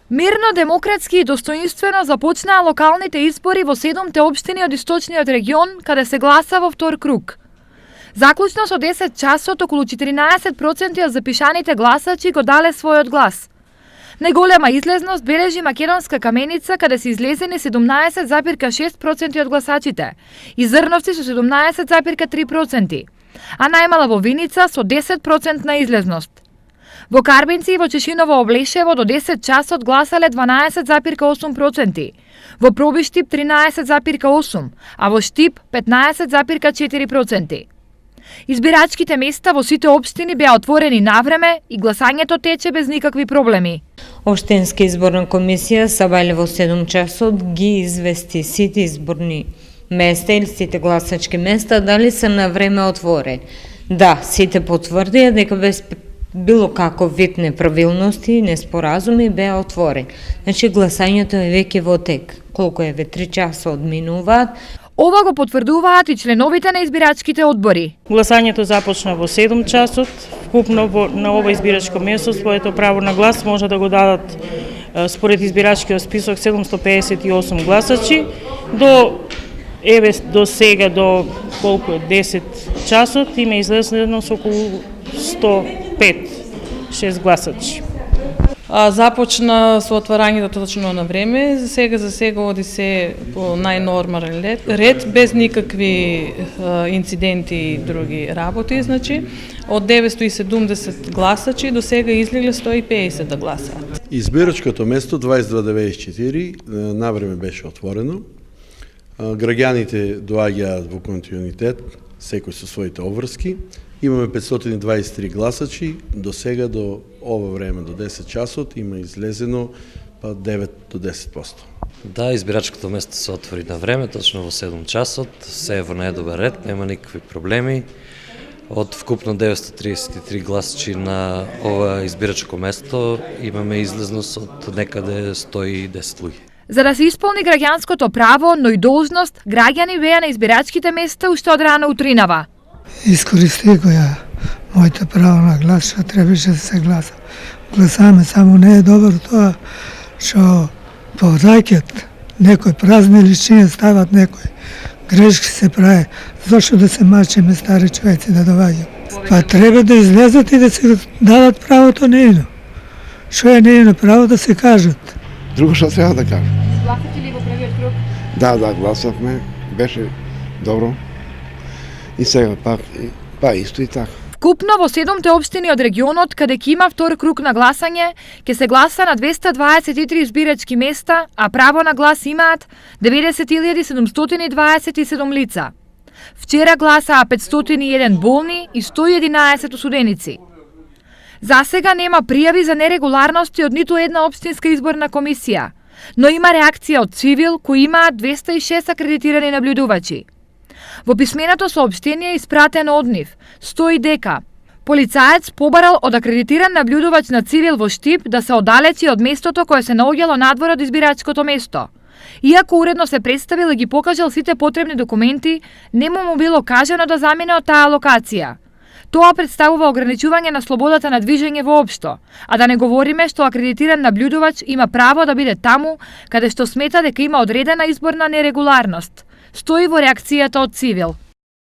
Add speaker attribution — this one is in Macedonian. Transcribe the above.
Speaker 1: Мирно, демократски и достоинствено започнаа локалните избори во 7 општини од источниот регион, каде се гласа во втор круг. Заклучно со 10 часот, околу 14% од запишаните гласачи го дале својот глас. Најголема излезност бележи Македонска Каменица, каде се излезени 17,6% од гласачите, и Зрновци со 17,3%, а најмала во Виница со 10% на излезност. Во Карбинци и во Чешиново Облешево до 10 часот гласале 12,8%, во Пробиштип 13,8%, а во Штип 15,4%. Избирачките места во сите општини беа отворени навреме и гласањето тече без никакви проблеми.
Speaker 2: Општинска изборна комисија сабајле во 7 часот ги извести сите изборни места или сите гласачки места дали се на време отворени. Да, сите потврдија дека без било каков вид неправилности и неспоразуми беа отворени. Значи гласањето е веќе во тек. Колку е 3 часа одминуваат.
Speaker 1: Ова го потврдуваат и членовите на избирачките одбори.
Speaker 3: Гласањето започна во 7 часот. Вкупно на ова избирачко место своето право на глас може да го дадат според избирачкиот список 758 гласачи. До сега до колку е 10 часот има излезено со околу 105-6 гласачи.
Speaker 4: Започна со отварањето точно на време, за сега оди се по најнормален ред, без никакви инциденти и други работи, значи од 970 гласачи до сега излегле 150 да гласаат.
Speaker 5: Избирачкото место 2294 навреме беше отворено. Граѓаните доаѓаат во континуитет, секој со своите обврски. Имаме 523 гласачи, до сега, до ова време, до 10 часот, има излезено 9 до 10%.
Speaker 6: Да, избирачкото место се отвори на време, точно во 7 часот, се е во најдобар ред, нема никакви проблеми. Од вкупно 933 гласачи на ова избирачко место, имаме излезност од некаде 110 луѓе.
Speaker 1: За да се исполни граѓанското право, но и должност, граѓани беа на избирачките места уште од рано утринава.
Speaker 7: Искористих го ја моето право на глас, што требаше да се гласа. Гласаме, само не е добро тоа што повраќат некои празни личини, стават некои грешки се прави. Зошто да се мачиме стари човеци да доаѓаат? Па треба да излезат и да се дадат правото нејно. Што е нејно право да се кажат.
Speaker 8: Друго што треба да кажам.
Speaker 1: Гласате ли во првиот круг?
Speaker 8: Да, гласавме, беше добро. И сега па исто и така.
Speaker 1: Вкупно во 7 општини од регионот, каде ќе има втор круг на гласање, ќе се гласа на 223 избирачки места, а право на глас имаат 90.727 лица. Вчера гласаа 501 болни и 111 осуденици. За сега нема пријави за нерегуларности од ниту една општинска изборна комисија, но има реакција од Цивил, кои имаат 206 акредитирани наблюдувачи. Во писменото соопштение испратено од нив стои дека полицаец побарал од акредитиран наблюдувач на Цивил во Штип да се оддалечи од местото кое се наоѓало надвор од избирачкото место. Иако уредно се представил и ги покажал сите потребни документи, нему му било кажано да замине од таа локација. Тоа представува ограничување на слободата на движење воопшто, а да не говориме што акредитиран наблюдувач има право да биде таму каде што смета дека има одредена изборна нерегуларност. Стои во реакцијата од Цивил.